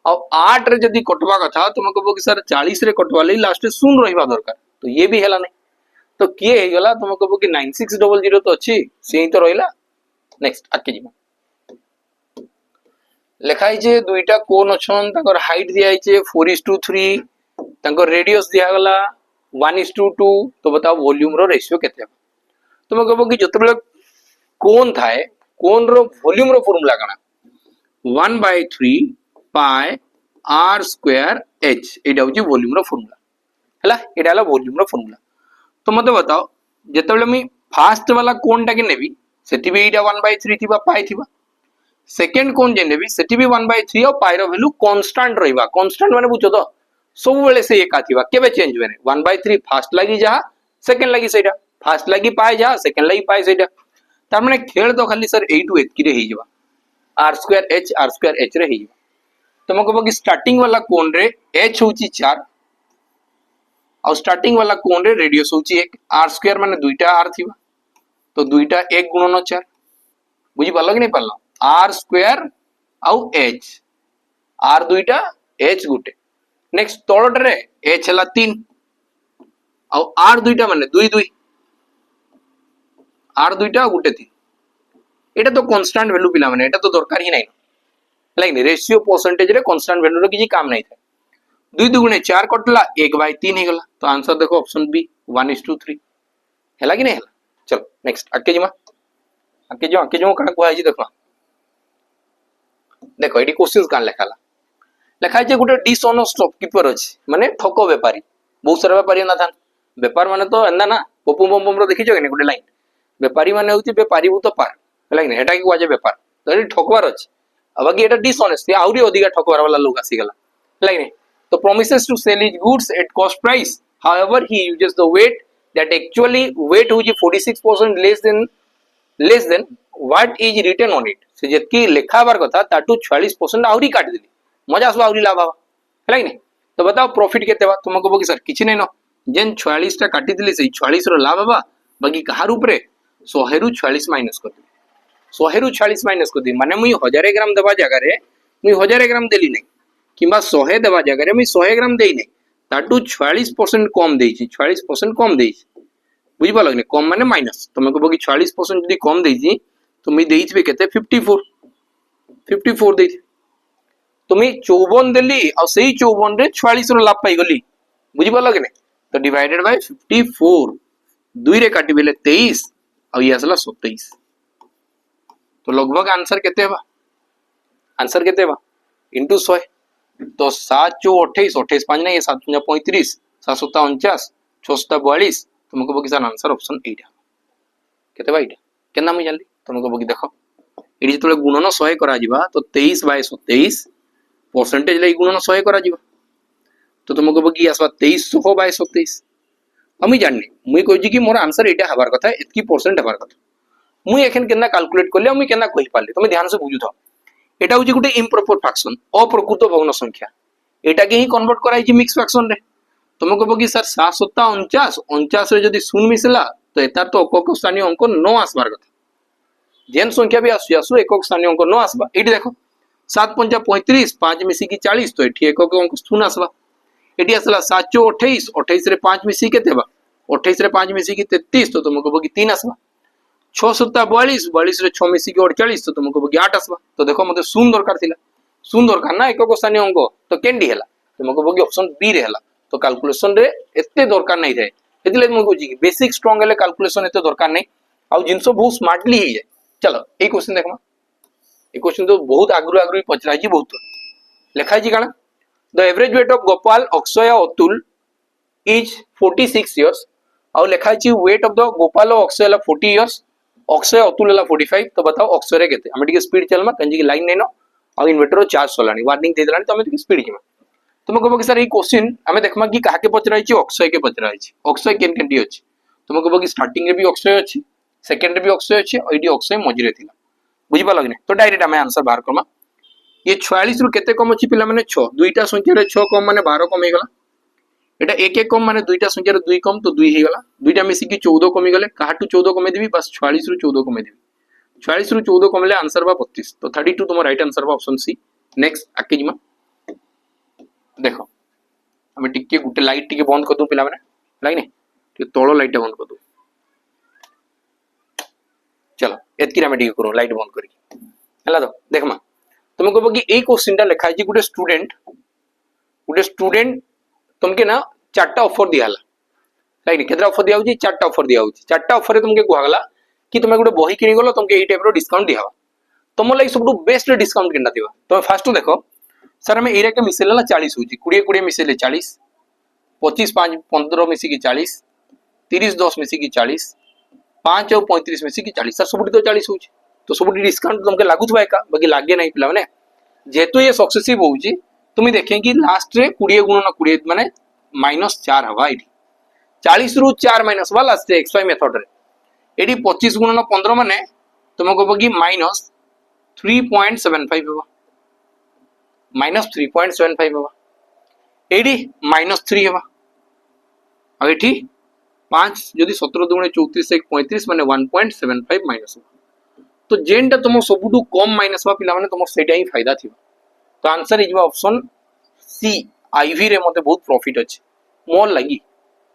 और 8 रे जदी कटवा कथा तुम कहबो कि सर 40 रे कटवा ले लास्ट रे 0 रहिबा दरकार तो ये भी हेला नै तो किए हे गला तुम कहबो कि 9600 तो अछि सेही तो रहिला नेक्स्ट आके जीवा लिखाई जे दुईटा कोन अछन ताकर हाइट दिया आइचे 4:3 ताकर रेडियस दिया गला 1:2 तो बताओ वॉल्यूम रो रेशियो केते तुम कहबो कि जते बेले कोन थाए कोन रो वॉल्यूम रो फार्मूला काना 1/3 पाई r स्क्वायर h एटा होची वॉल्यूम रो फार्मूला हला एटा हला वॉल्यूम रो फार्मूला तो मते बताओ जते बेले मी फर्स्ट वाला कोनटा के नेबी सेठी भी एटा 1/3 थिबा पाई थिबा सेकंड कोन जे नेबी सेठी भी 1/3 और पाई रो वैल्यू कांस्टेंट रहिबा कांस्टेंट माने बुझो तो सब बेले से एका थिबा केबे चेंज होने 1/3 फर्स्ट लागि जहा सेकंड लागि सेटा फर्स्ट लागि पाई जहा सेकंड लागि पाई सेटा तार माने खेल तो खाली सर ए टू एतकी रे ही जबा r स्क्वायर h रे ही तुम कहबो कि स्टार्टिंग वाला कोन रे h होची 4 और स्टार्टिंग वाला कोन रे रेडियस होची 1 r स्क्वायर माने दुईटा r थिबा तो दुईटा 1 गुणन 4 बुझी पालो कि नहीं पालो r स्क्वायर आउ h r दुईटा h गुटे नेक्स्ट तळट रे h हला 3 आउ r दुईटा माने 2 2 r दुईटा गुटे 3 एटा तो कांस्टेंट वैल्यू पिला माने एटा तो दरकार ही नहीं लाइक रेशियो परसेंटेज रे कांस्टेंट वैल्यू रो किछि काम नहीं था 2 2 गुणे 4 कटला 1/3 हे गला तो आंसर देखो ऑप्शन बी 1:3 हैला कि नहीं हैला चलो नेक्स्ट आके जो कण को आजी देखो एडी क्वेश्चंस कान लेखाला ଲେଖା ହେଇଛି ଗୋଟେ डिसऑनेस्ट शॉपकीपर ଅଛି ମାନେ ଠକ ବେପାରୀ ବହୁତ ସାରା ବେପାରୀ ନା ଥାନ୍ ବେପାର ମାନେ ତ ଏନ୍ତା ନା ପପୁ ବମ୍ ର ଦେଖିଛ କି ଗୋଟେ ଲାइन ବେପାରୀ ମାନେ ହଉଛି ବେପାରୀ ଭୂତ ପାର ହେଲା କି ଏଟା କି କୁହାଯାଏ ବେପାର ତ ଏଠି ଠକବାର ଅଛି ଆଉ ବାକି ଏଟା डिसऑनेस्ट ଆହୁରି ଅଧିକା ଠକବାର वाला लोग ଆସିଗଲା ହେଲା କି तो promises to sell his goods at cost price however he uses the weight that actually weight होची 46% less than what is written on it से जेतकी लेखाबार कथा ताटू 46% आउरी काट देली मजा आसबा आउरी लाभ हवा हैला कि नहीं तो बताओ प्रॉफिट केते बा तुम कहबो कि सर किछि नै न जेन 46 टा काटी दिली से 46 रो लाभ हवा बाकी कहार ऊपर 100 रु 46 माइनस कर दे 100 रु 46 माइनस कर दी माने मुई 1000 ग्राम देबा जगह रे मुई 1000 ग्राम देली नै किंबा 100 देबा जगह रे मुई 100 ग्राम देई नै ताटू 46% कम देइछि 46% कम देइछि बुझि पालो कि कम माने माइनस तुम कहबो कि 46% जदी कम देइछि तो मुई देइछि केते 54 देइछि तुम्हें 54 देली और सही 54 रे 46 रो लाभ पाई गली बुझी पालो कि नहीं तो डिवाइडेड बाय 54 2 रे काटी बेले 23 और ये असला 27 तो लगभग आंसर केते बा आंसर केते बा इनटू 100 तो 7 चो 28 28 5 नहीं 7 35 7 7 49 6 7 42 तुमको बोकी सर आंसर ऑप्शन 8 केते बा 8 केना मैं जानली तुमको बोकी देखो एडी जतले गुणन 100 करा जिबा तो 23 बाय 27 परसेंटेज लाई गुणन 100 करा जिबा तो तुमको बोकी आसबा 2300 बाय 27 हम जाननी मुई कहजी कि मोर आंसर एटा हबार कथा इतकी परसेंट हबार कथा मुई एखन केना कैलकुलेट करले मुई केना कहि पाले तुम ध्यान से बुझु था एटा होची गुटे इम्प्रॉपर फ्रैक्शन अप्रकृत भग्न संख्या एटा के ही कन्वर्ट कराई छि मिक्स फ्रैक्शन रे तुमको बोकी सर 7 7 49 49 रे जदी शून्य मिसला तो एतार तो एकक स्थानीय अंक न आसबार कथा जेन संख्या भी आसु आसु एकक स्थानीय अंक न आसबा एटी देखो 7 5 35 5 मिसी की 40 तो एठी एकक अंक शून्य आसबा एटी आसला 7 चो 28 28 रे 5 मिसी केते बा 28 रे 5 मिसी की 33 तो तुमको बोकी 3 आसबा 6 7 42 42 रे 6 मिसी की 48 तो तुमको बोकी 8 आसबा तो देखो मते शून्य दरकार थिला शून्य दरकार ना एकक स्थानीय अंक तो केंडी हैला तुमको बोकी ऑप्शन बी रे हैला तो कैलकुलेशन रे एते दरकार नै रे एतिले म कहूची कि बेसिक स्ट्रांग हेले कैलकुलेशन एते दरकार नै आ जिंसो बहुत स्मार्टली ही जाय चलो ए क्वेश्चन देखमा ए क्वेश्चन तो बहुत आगरु आगरु पचरा छी बहुत लिखा छी काना the average weight of Gopal Akshay Atul is 46 years और लिखा छी वेट ऑफ द गोपाल और अक्षय ला 40 इयर्स अक्षय अतुल ला 45 तो बताओ अक्षय रे केते हम टिके स्पीड चलमा कंजी की लाइन नै न और इन्वर्टर चार्ज सोलानी वार्निंग दे देलानी तो हम टिके स्पीड किमा तुम कहबो कि सर ए क्वेश्चन हमें देखमा कि काहा के पचराई छी अक्षय के पचराई छी अक्षय केन केन डी अछि तुम कहबो कि स्टार्टिंग रे भी अक्षय अछि सेकंड रे भी अक्षय अछि और एडी अक्षय मझिरे थिला बुझि पालो कि नै तो डायरेक्ट हमें आंसर बाहर करमा ये 46 रु केते कम अछि पिला माने 6 दुईटा संख्या रे 6 कम माने 12 कम हे गला एटा एक एक कम माने दुईटा संख्या रे 2 कम तो 2 हे गला दुईटा मिसी की 14 कमी गले काहाटू 14 कमे देबी बस 46 रु 14 कमे देबी 46 रु 14 कमले आंसर बा 32 तो 32 तुम राइट आंसर बा ऑप्शन सी नेक्स्ट आकेजिमा देखो हमें टिके गुटे लाइट टिके बंद कर दू पिला माने लाइक नै टिके तळो लाइट बंद कर दू चलो एतकी हमें टिके करो लाइट बंद करी हला तो देखमा तुम कहबो कि ए क्वेश्चनटा लिखा है गुटे स्टूडेंट तुमके ना चारटा ऑफर दिया हला लाइक केतरा ऑफर दिया होची चारटा ऑफर दिया होची चारटा ऑफर रे तुमके कहगला कि तुम गुटे बही किनी गलो तुमके ए टाइप रो डिस्काउंट दिया तुम लाइक सब बेस्ट डिस्काउंट केनटा दिबा तुम फास्ट देखो सर हमें एरा के मिसेले ना 40 होची 20 20 मिसेले 40 25 5 15 मिसी की 40 30 10 मिसी की 40 5 और 35 मिसी की 40 सर सब तो 40 होची तो सब डिस्काउंट तुमके लागुथबा एका बाकी लागे नहीं पिला माने जेतु ये सक्सेसिव होची तुम देखें कि लास्ट रे 20 गुणन 20 माने -4 हवा एठी 40 रु 4 माइनस वाला से एक्सवाई मेथड रे एडी 25 गुणन 15 माने तुमको बगी -3.75 हवा -3.75 हवा एडी -3 हवा आ एठी 5 जदी 17 दुणे 34 1 35 माने 1.75 माइनस तो जेनटा तुम सबुठू कम माइनस हवा पिला माने तुम सेटा ही फायदा थिबा तो आंसर इज ऑप्शन सी आईवी रे मते बहुत प्रॉफिट अछि मोर लगी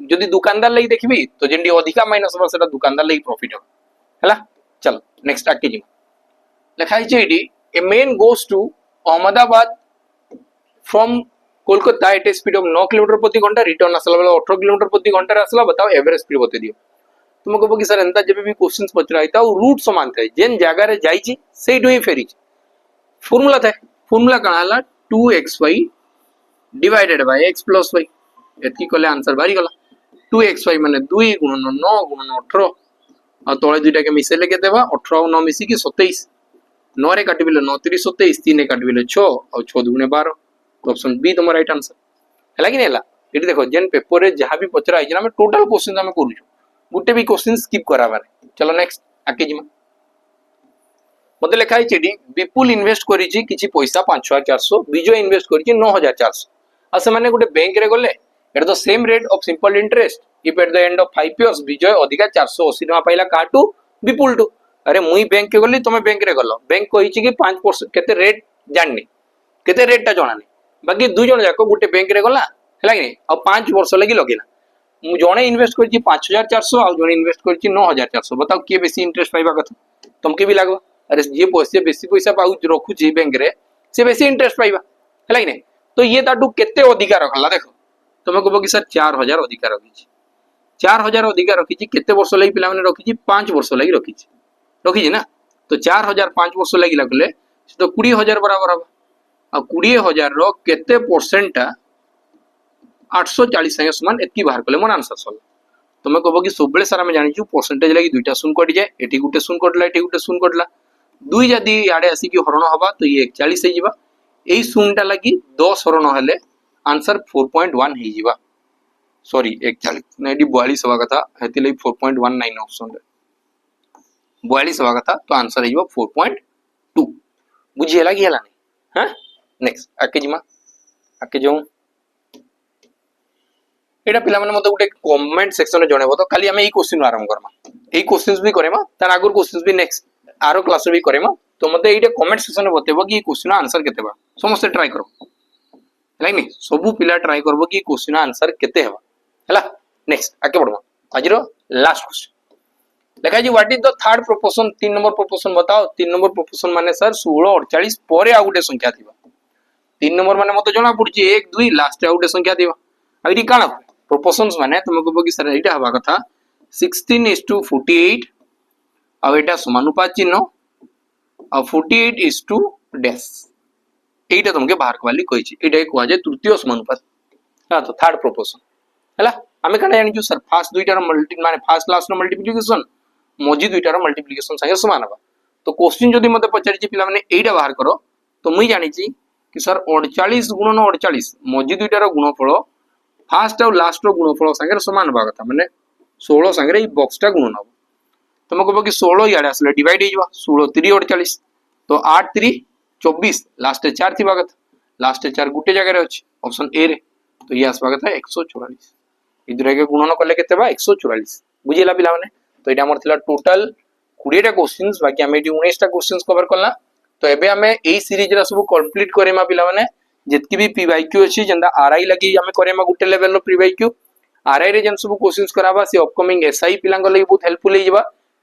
जदी दुकानदार लई देखबी तो जेंडी अधिका माइनस हवा सेटा दुकानदार लई प्रॉफिट हो हला चल नेक्स्ट आके जी लिखा है एडी a man goes to Ahmedabad from Kolkata at a speed of 9 kilometre प्रति घंटा रिटर्न आसला बेला 18 किलोमीटर प्रति घंटा आसला बताओ एवरेज स्पीड बते दियो तुम कहबो कि सर एंता जेबे भी क्वेश्चंस पचराई ता रूट समान थाए जेन जगह रे जाई छी सेटो ही फेरी फार्मूला थाए फार्मूला कणा हला 2xy divided by x plus y एतकी कले आंसर बारी गला 2xy माने 2 गुणन 9 गुणन 18 आ तळे दुइटा के मिसेले के देबा 18 और 9 मिसी की 27 9 रे काटिबिले 9 3 27 3 रे काटिबिले 6 और 6 दुने 12 तो ऑप्शन बी तुम राइट आंसर हैला कि नेला एटी देखो जेन पेपर रे जहां भी पचरा आइ हम टोटल क्वेश्चन हम करू गुटे भी क्वेश्चन स्किप कराबार चलो नेक्स्ट आके जिमा मते लिखा है चेडी विपुल इन्वेस्ट करिछि किछि पैसा 5400 विजय इन्वेस्ट करिछि 9400 आ से माने गुटे बैंक रे गले at the same rate of simple interest if at the end of 5 years Vijay अधिका 480 टका पाइला काटू विपुल टू अरे मुई बैंक के गली तुम बैंक रे गलो बैंक कहिछि कि 5% केते रेट जाननी केते रेट ता जणानी बाकी दु जण जाको गुटे बैंक रे गला हैला कि आ 5 वर्ष लगी लगिला मु जणे इन्वेस्ट करिछि 5400 आ जणे इन्वेस्ट करिछि 9400 बताओ के बेसी इंटरेस्ट पाइबा कथा तुमके भी लागो अरे जे बेसी पैसा पाउ रखुची बैंक रे से बेसी इंटरेस्ट पाइबा हैला कि नै तो ये ताटू केते अधिकार रखला देखो तुम कहबो कि सर 4000 अधिकार रखिछि 4000 अधिकार रखिछि केते वर्ष लागि पिला माने रखिछि 5 वर्ष लागि रखिछि ना तो 4000 5 वर्ष लागि लगले से तो 20000 बराबर हबा आ 20000 रो केते परसेंट 840 संगे समान एतकी बाहर कले मोर आंसर सॉल्व तुम कहबो कि सबले सारा में जानि छु परसेंटेज लागि दुइटा शून्य कटि जाय एठी गुटे शून्य कटला एठी गुटे शून्य कटला दुई जदी याडे आसी कि हरण हबा तो ये 41 हे जिबा एई शून्यटा लागि 10 हरण हेले आंसर 4.1 हे जिबा सॉरी 41 नेडी 42 हवा कथा हेति लागि 4.19 ऑप्शन रे 42 हवा कथा तो आंसर हे जिबा 4.2 बुझी हला कि हला नै हां नेक्स्ट आके जिमा आके जो एटा पिला माने मते गुटे कमेंट सेक्शन रे जणेबो तो खाली हमें ई क्वेश्चन आरंभ करमा एई क्वेश्चंस भी करेमा तार आगुर क्वेश्चंस भी नेक्स्ट आरो क्लास भी करेमा तो मते एटा कमेंट सेक्शन रे बतेबो कि क्वेश्चन आंसर केते बा समस्त ट्राई करो लाइक नहीं सबु पिला ट्राई करबो कि क्वेश्चन आंसर केते हेबा हला नेक्स्ट आके बढ़बो आजिरो लास्ट क्वेश्चन देखा जी what is the third proportion 3 number proportion बताओ 3 नंबर प्रोपोर्शन माने सर 16 48 परे आ गुटे संख्या थिबा 3 नंबर माने मते जणा पड़ची 1 2 लास्ट आ गुटे संख्या थिबा आइडी काना प्रोपोर्शंस माने तुम कहबो कि सर एटा हवा कथा 16:48 आ एटा समानुपात चिन्ह आ 48 डैश एटा तुमके बाहर कवाली कहिछि एटा को जे तृतीय समानुपात हां तो थर्ड प्रोपोर्शन हला हमें कना जानि छु सर फर्स्ट दुइटार मल्टी माने फर्स्ट लास्ट नो मल्टीप्लिकेशन मझी दुइटार मल्टीप्लिकेशन संगे समान हबा तो क्वेश्चन जदी मते पचारिछि पिला माने एटा बाहर करो तो मुई जानि छि कि सर 48 गुणन 48 मझी दुइटार गुणफल फर्स्ट और लास्ट रो गुणफल संगे समान हबा कथा माने 16 संगे ई बॉक्सटा गुणन हबो तुम कहबो कि 16 याडे आसले डिवाइड हे जबा 16 3 48 तो 8 3 24 लास्ट 4 थिबा कथा लास्ट 4 गुटे जगह रे अछि ऑप्शन ए रे तो ये आसबा कथा 144 इधर के गुणन करले केते बा 144 बुझिला पिला माने तो एटा हमर थिला टोटल 20 टा क्वेश्चंस बाकी हम एटी 19 टा क्वेश्चंस कवर करला तो एबे हमें एई सीरीज रा सब कंप्लीट करेमा पिला माने जितकी भी पीवाईक्यू अछि जंदा आरआई लगी हमें करेमा गुटे लेवल रो पीवाईक्यू आरआई रे जन सब क्वेश्चंस कराबा से अपकमिंग एसआई पिलांग लगी बहुत हेल्पफुल हे जबा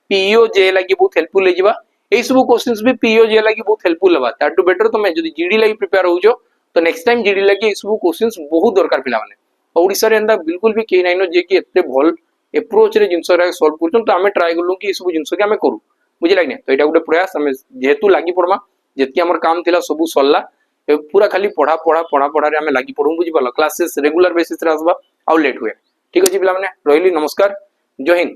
पीओ जे लगी बहुत हेल्पफुल हे जबा एई सब क्वेश्चंस भी पीओ जे लगी बहुत हेल्पफुल हबा दैट टू बेटर तुम जदी जीडी लगी प्रिपेयर हो जो तो नेक्स्ट टाइम जीडी लगी एई सब क्वेश्चंस बहुत दरकार पिला माने ओडिसा रे एंदा बिल्कुल भी के नाइनो जे कि एते भल अप्रोच रे जिंस रे सॉल्व करछन तो हमें ट्राई करलु कि एई सब जिंस के हमें करू बुझि लागने तो एटा गुटे प्रयास हमें जेतु लागी पड़मा जेतकी हमर काम थिला सब सल्ला पूरा खाली पढ़ा पढ़ा पढ़ा पढ़ा रे हमें लागी पड़ू बुझि पाला क्लासेस रेगुलर बेसिस रे आसबा आउ लेट हुए ठीक अछि पिला माने रहिली नमस्कार जय हिंद।